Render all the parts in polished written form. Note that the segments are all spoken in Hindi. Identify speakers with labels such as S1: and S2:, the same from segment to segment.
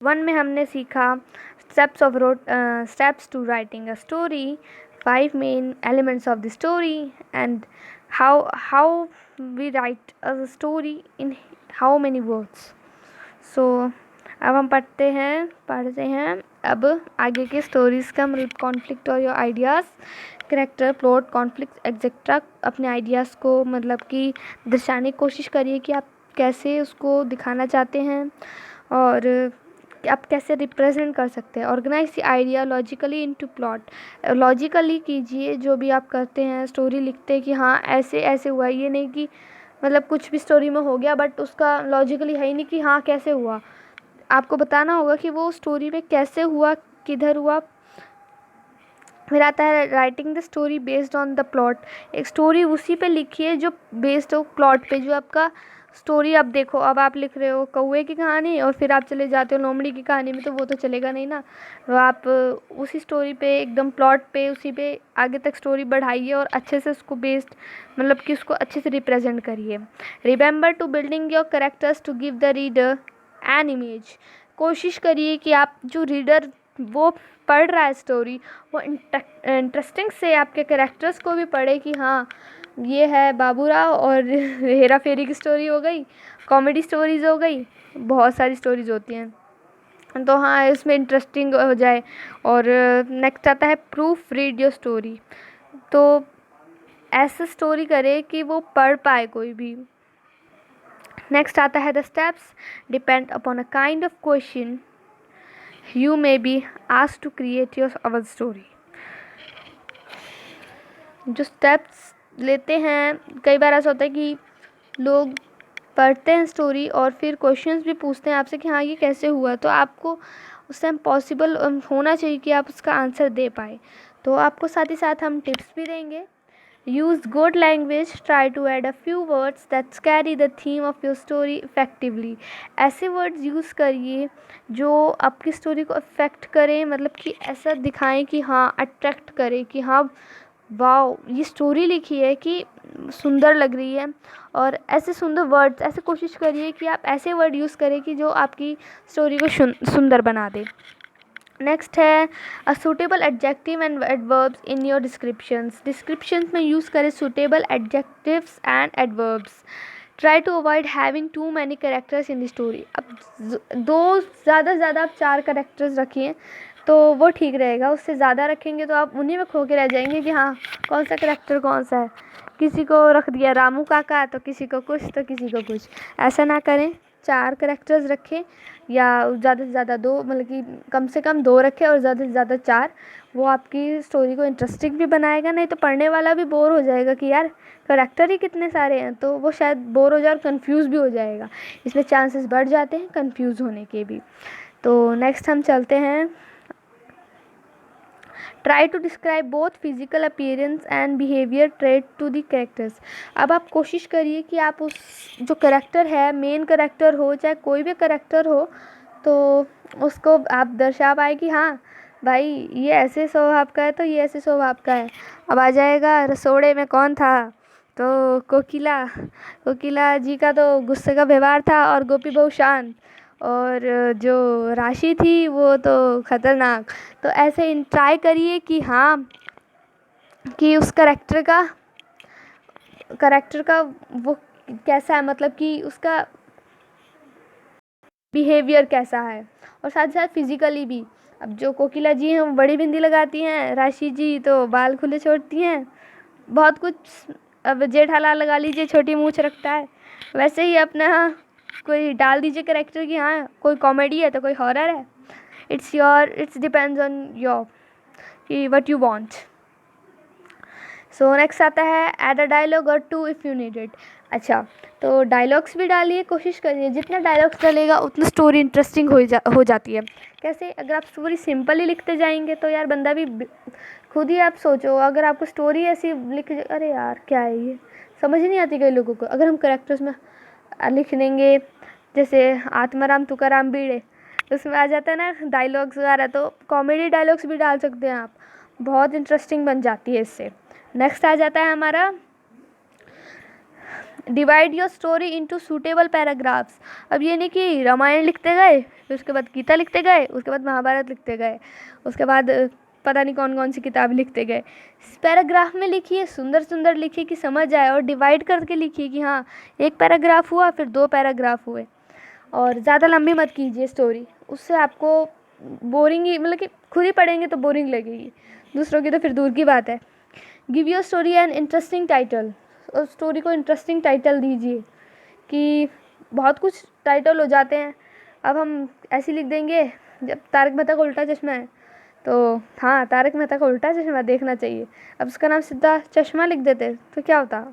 S1: वन में हमने सीखा steps to writing a story, 5 main elements of the story, and how we write a story in how many words. So अब हम पढ़ते हैं अब आगे के स्टोरीज़ का, मतलब कॉन्फ्लिक्ट और your ideas, character, plot, conflict etcetera. अपने आइडियाज़ को मतलब कि दर्शाने की कोशिश करिए कि आप कैसे उसको दिखाना चाहते हैं और आप कैसे रिप्रेजेंट कर सकते हैं। Organise the idea logically into plot, logically कीजिए जो भी आप करते हैं, स्टोरी लिखते हैं कि हाँ ऐसे ऐसे हुआ, ये नहीं कि मतलब कुछ भी स्टोरी में हो गया बट उसका लॉजिकली है ही नहीं कि हाँ कैसे हुआ। आपको बताना होगा कि वो स्टोरी में कैसे हुआ, किधर हुआ। फिर आता है writing the story based on the plot, एक स्टोरी उसी पे लिखिए जो बेस्ड हो प्लॉट पे, जो आपका स्टोरी। अब देखो, अब आप लिख रहे हो कौवे की कहानी और फिर आप चले जाते हो लोमड़ी की कहानी में, तो वो तो चलेगा नहीं ना। तो आप उसी स्टोरी पे एकदम प्लॉट पे उसी पे आगे तक स्टोरी बढ़ाइए और अच्छे से उसको बेस्ड मतलब कि उसको अच्छे से रिप्रेजेंट करिए। Remember to building your characters to give the reader an image, कोशिश करिए कि आप जो रीडर वो पढ़ रहा है स्टोरी, वो इंटरेस्टिंग से आपके कैरेक्टर्स को भी पढ़े कि हाँ ये है बाबूराव और हेरा फेरी की स्टोरी हो गई, कॉमेडी स्टोरीज़ हो गई, बहुत सारी स्टोरीज़ होती हैं, तो हाँ इसमें इंटरेस्टिंग हो जाए। और नेक्स्ट आता है प्रूफ रीड योर स्टोरी, तो ऐसे स्टोरी करे कि वो पढ़ पाए कोई भी। नेक्स्ट आता है the steps depend upon a kind of question you may be asked to create your our story। जो स्टेप्स लेते हैं, कई बार ऐसा होता है कि लोग पढ़ते हैं स्टोरी और फिर क्वेश्चंस भी पूछते हैं आपसे कि हाँ ये कैसे हुआ, तो आपको उस टाइम पॉसिबल होना चाहिए कि आप उसका आंसर दे पाए। तो आपको साथ ही साथ हम टिप्स भी देंगे। use good language, try to add a few words that carry the theme of your story effectively। ऐसे वर्ड्स यूज़ करिए जो आपकी स्टोरी को अफेक्ट करें, मतलब कि ऐसा दिखाएं कि हाँ अट्रैक्ट करें कि हाँ वाओ ये स्टोरी लिखी है कि सुंदर लग रही है। और ऐसे सुंदर वर्ड्स, ऐसे कोशिश करिए कि आप ऐसे वर्ड यूज़ करें कि जो आपकी स्टोरी को सुंदर बना दे। नेक्स्ट है a suitable adjective and adverbs in your descriptions में यूज़ करें suitable adjectives and adverbs. Try to avoid having too many characters in the story. अब दो ज़्यादा आप 4 करेक्टर्स रखिए तो वो ठीक रहेगा, उससे ज़्यादा रखेंगे तो आप उन्हीं में खो के रह जाएंगे कि हाँ कौन सा करेक्टर कौन सा है। किसी को रख दिया रामू काका तो किसी को कुछ तो किसी को कुछ, ऐसा ना करें। 4 करेक्टर्स रखें या ज़्यादा से ज़्यादा 2, मतलब कि कम से कम 2 रखें और ज़्यादा से ज़्यादा 4। वो आपकी स्टोरी को इंटरेस्टिंग भी बनाएगा, नहीं तो पढ़ने वाला भी बोर हो जाएगा कि यार करेक्टर ही कितने सारे हैं, तो वो शायद बोर हो जाए और कंफ्यूज भी हो जाएगा। इसमें चांसेस बढ़ जाते हैं कंफ्यूज होने के भी। तो नेक्स्ट हम चलते हैं, try to describe both physical appearance and behaviour trait to the characters. अब आप कोशिश करिए कि आप उस जो करेक्टर है, मेन करेक्टर हो चाहे कोई भी करेक्टर हो, तो उसको आप दर्शा पाए कि हाँ भाई ये ऐसे स्वभाव का है तो ये ऐसे स्वभाव का है। अब आ जाएगा रसोड़े में कौन था, तो कोकिला जी का तो गुस्से का व्यवहार था और गोपी बहू शांत, और जो राशि थी वो तो खतरनाक। तो ऐसे ट्राई करिए कि हाँ कि उस करेक्टर का वो कैसा है, मतलब कि उसका बिहेवियर कैसा है, और साथ साथ फिजिकली भी। अब जो कोकिला जी हैं वो बड़ी बिंदी लगाती हैं, राशि जी तो बाल खुले छोड़ती हैं, बहुत कुछ। अब जेठालाल लगा लीजिए छोटी मूंछ रखता है, वैसे ही अपना कोई डाल दीजिए करेक्टर की हाँ कोई कॉमेडी है तो कोई हॉरर है। इट्स डिपेंड्स ऑन योर कि what you want. So next आता है एड अ डायलॉग और 2 इफ़ यू नीड इट। अच्छा, तो डायलॉग्स भी डालिए, कोशिश करिए जितना डायलॉग्स डालेगा उतना स्टोरी इंटरेस्टिंग हो जाती है। कैसे, अगर आप स्टोरी सिंपल ही लिखते जाएंगे तो यार बंदा भी खुद ही आप सोचो, अगर आपको स्टोरी ऐसी लिख, अरे यार क्या है ये, समझ नहीं आती कई लोगों को। अगर हम करेक्टर्स में लिख लेंगे जैसे आत्माराम तुकाराम बीड़े, उसमें आ जाता है ना डायलॉग्स वगैरह, तो कॉमेडी डायलॉग्स भी डाल सकते हैं आप, बहुत इंटरेस्टिंग बन जाती है इससे। नेक्स्ट आ जाता है हमारा divide your story into suitable paragraphs. अब ये नहीं कि रामायण लिखते गए, फिर उसके बाद गीता लिखते गए, उसके बाद महाभारत लिखते गए, उसके बाद पता नहीं कौन कौन सी किताब लिखते गए। पैराग्राफ में लिखिए, सुंदर सुंदर लिखिए कि समझ आए, और डिवाइड करके लिखिए कि हाँ एक पैराग्राफ हुआ फिर 2 पैराग्राफ हुए। और ज़्यादा लंबी मत कीजिए स्टोरी, उससे आपको बोरिंग ही, मतलब कि खुद ही पढ़ेंगे तो बोरिंग लगेगी, दूसरों की तो फिर दूर की बात है। Give your story an interesting title, और स्टोरी को इंटरेस्टिंग टाइटल दीजिए कि बहुत कुछ टाइटल हो जाते हैं। अब हम ऐसे लिख देंगे, जब तारक मेहता का उल्टा चश्मा है तो हाँ तारक मेहता का उल्टा चश्मा देखना चाहिए, अब उसका नाम सीधा चश्मा लिख देते तो क्या होता,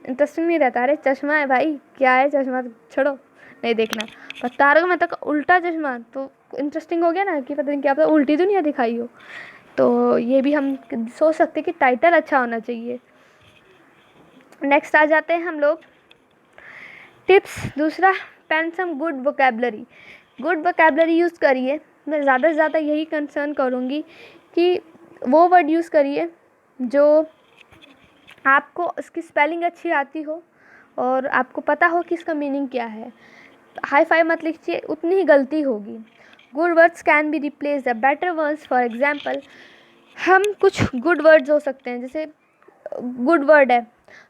S1: इंटरेस्टिंग नहीं रहता। अरे चश्मा है भाई, क्या है चश्मा, छोड़ो नहीं देखना। पर तारक मेहता का उल्टा चश्मा तो इंटरेस्टिंग हो गया ना, कि पता नहीं क्या पता उल्टी दुनिया दिखाई हो। तो ये भी हम सोच सकते कि टाइटल अच्छा होना चाहिए। नेक्स्ट आ जाते हैं हम लोग टिप्स। दूसरा, pen some good vocabulary. Good vocabulary use करिए। मैं ज़्यादा से ज़्यादा यही कंसर्न करूँगी कि वो वर्ड यूज़ करिए जो आपको इसकी स्पेलिंग अच्छी आती हो और आपको पता हो कि इसका मीनिंग क्या है। हाई फाई मत लिखिए, उतनी ही गलती होगी। Good words can be replace the better words. For example, हम कुछ गुड वर्ड्स हो सकते हैं, जैसे गुड वर्ड है,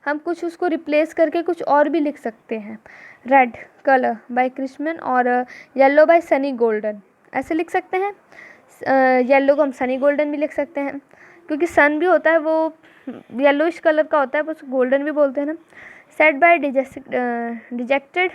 S1: हम कुछ उसको रिप्लेस करके कुछ और भी लिख सकते हैं। रेड कलर बाय कृष्णन और येलो बाय सनी गोल्डन, ऐसे लिख सकते हैं। येलो को हम सनी गोल्डन भी लिख सकते हैं, क्योंकि सन भी होता है वो येलोइश कलर का होता है, बस गोल्डन भी बोलते हैं ना। Sad by dejected,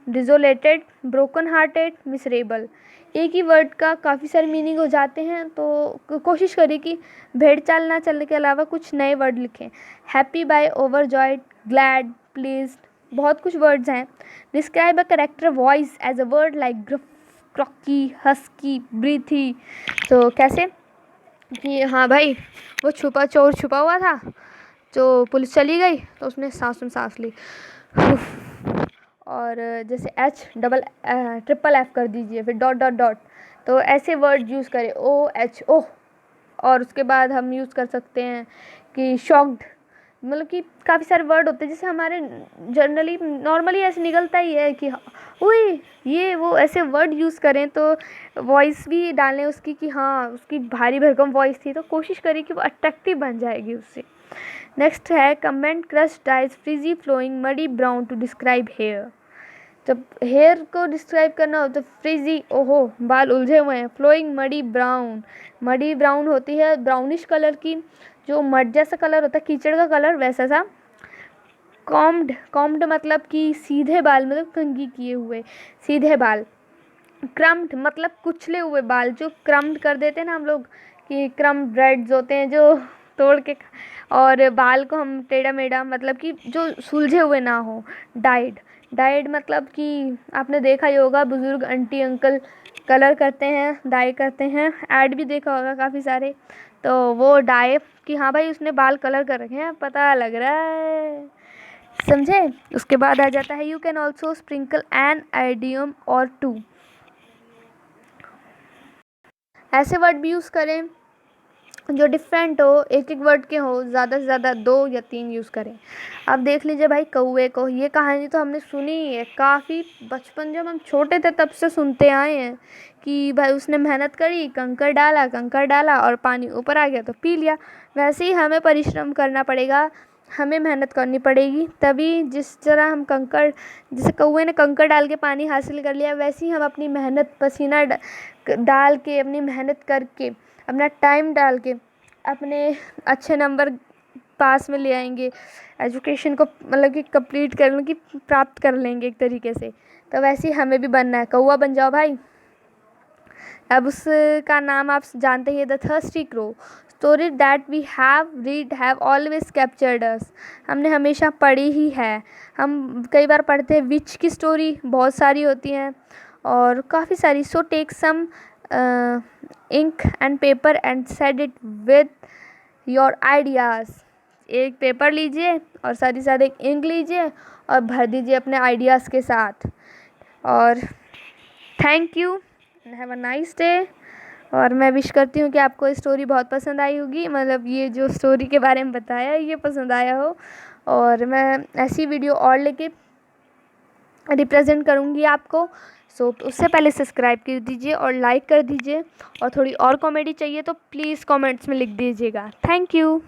S1: desolated, broken hearted, miserable. एक ही वर्ड का काफ़ी सारे मीनिंग हो जाते हैं, तो कोशिश करिए कि भेड़ चाल ना चलने के अलावा कुछ नए वर्ड लिखें। Happy by overjoyed, glad, pleased, बहुत कुछ वर्ड्स हैं। Describe a character voice as a word like gruff, croaky, husky, breathy. तो कैसे कि हाँ भाई वो छुपा चोर छुपा हुआ था, जो पुलिस चली गई तो उसने सांस में सांस ली। और जैसे ट्रिपल एफ कर दीजिए, फिर डॉट डॉट डॉट। तो ऐसे वर्ड यूज़ करें, OH, ओह। और उसके बाद हम यूज़ कर सकते हैं कि शॉक्ड, मतलब कि काफ़ी सारे वर्ड होते हैं जैसे हमारे जनरली नॉर्मली ऐसे निकलता ही है कि ओए ये वो, ऐसे वर्ड यूज़ करें। तो वॉइस भी डालें उसकी कि हाँ उसकी भारी भरकम वॉइस थी, तो कोशिश करें कि वो अट्रैक्टिव बन जाएगी उससे। नेक्स्ट है comment crush dies frizzy flowing muddy brown to describe hair. जब हेयर को डिस्क्राइब करना हो तो फ्रीजी, ओहो बाल उलझे हुए हैं। Flowing muddy brown, muddy brown होती है ब्राउनिश कलर की, जो मड जैसा कलर होता है, कीचड़ का कलर वैसा सा। कॉम्ड, कॉम्ड मतलब कि सीधे बाल, मतलब कंघी किए हुए सीधे बाल। क्रम्ड मतलब कुचले हुए बाल, जो क्रम्ड कर देते हैं ना हम लोग, कि क्रम्ड ब्रेड्स होते हैं जो तोड़ के और बाल को हम टेढ़ा मेढ़ा, मतलब कि जो सुलझे हुए ना हो। डाइड, डाइड मतलब कि आपने देखा ही होगा बुज़ुर्ग आंटी अंकल कलर करते हैं, डाई करते हैं, ऐड भी देखा होगा काफ़ी सारे। तो वो डाई कि हाँ भाई उसने बाल कलर कर रखे हैं, पता लग रहा है, समझे। उसके बाद आ जाता है you can also sprinkle an idiom or two. ऐसे वर्ड भी यूज़ करें जो डिफरेंट हो, एक एक वर्ड के हो, ज़्यादा से ज़्यादा 2 या 3 यूज़ करें। अब देख लीजिए भाई कौवे को, ये कहानी तो हमने सुनी ही है काफ़ी, बचपन जब हम छोटे थे तब से सुनते आए हैं कि भाई उसने मेहनत करी, कंकड़ डाला और पानी ऊपर आ गया तो पी लिया। वैसे ही हमें परिश्रम करना पड़ेगा, हमें मेहनत करनी पड़ेगी, तभी जिस तरह हम कंकड़, जैसे कौवे ने कंकड़ डाल के पानी हासिल कर लिया, वैसे ही हम अपनी मेहनत पसीना डाल के, अपनी मेहनत करके, अपना टाइम डाल के अपने अच्छे नंबर पास में ले आएंगे, एजुकेशन को मतलब कि कंप्लीट कर कि प्राप्त कर लेंगे एक तरीके से। तो वैसे ही हमें भी बनना है, कौवा बन जाओ भाई। अब उसका नाम आप जानते ही, the thirsty crow. Story that we have read have always captured us. हमने हमेशा पढ़ी ही है, हम कई बार पढ़ते हैं। विच की स्टोरी बहुत सारी होती हैं और काफ़ी सारी। So take some ink and paper and said it with your ideas. एक पेपर लीजिए और साथ ही साथ एक इंक लीजिए और भर दीजिए अपने आइडियाज़ के साथ। और thank you, have a nice day. और मैं विश करती हूँ कि आपको स्टोरी बहुत पसंद आई होगी, मतलब ये जो स्टोरी के बारे में बताया ये पसंद आया हो। और मैं ऐसी वीडियो और लेके रिप्रेजेंट करूँगी आपको। सो उससे पहले सब्सक्राइब कर दीजिए और लाइक कर दीजिए, और थोड़ी और कॉमेडी चाहिए तो प्लीज़ कमेंट्स में लिख दीजिएगा। Thank you.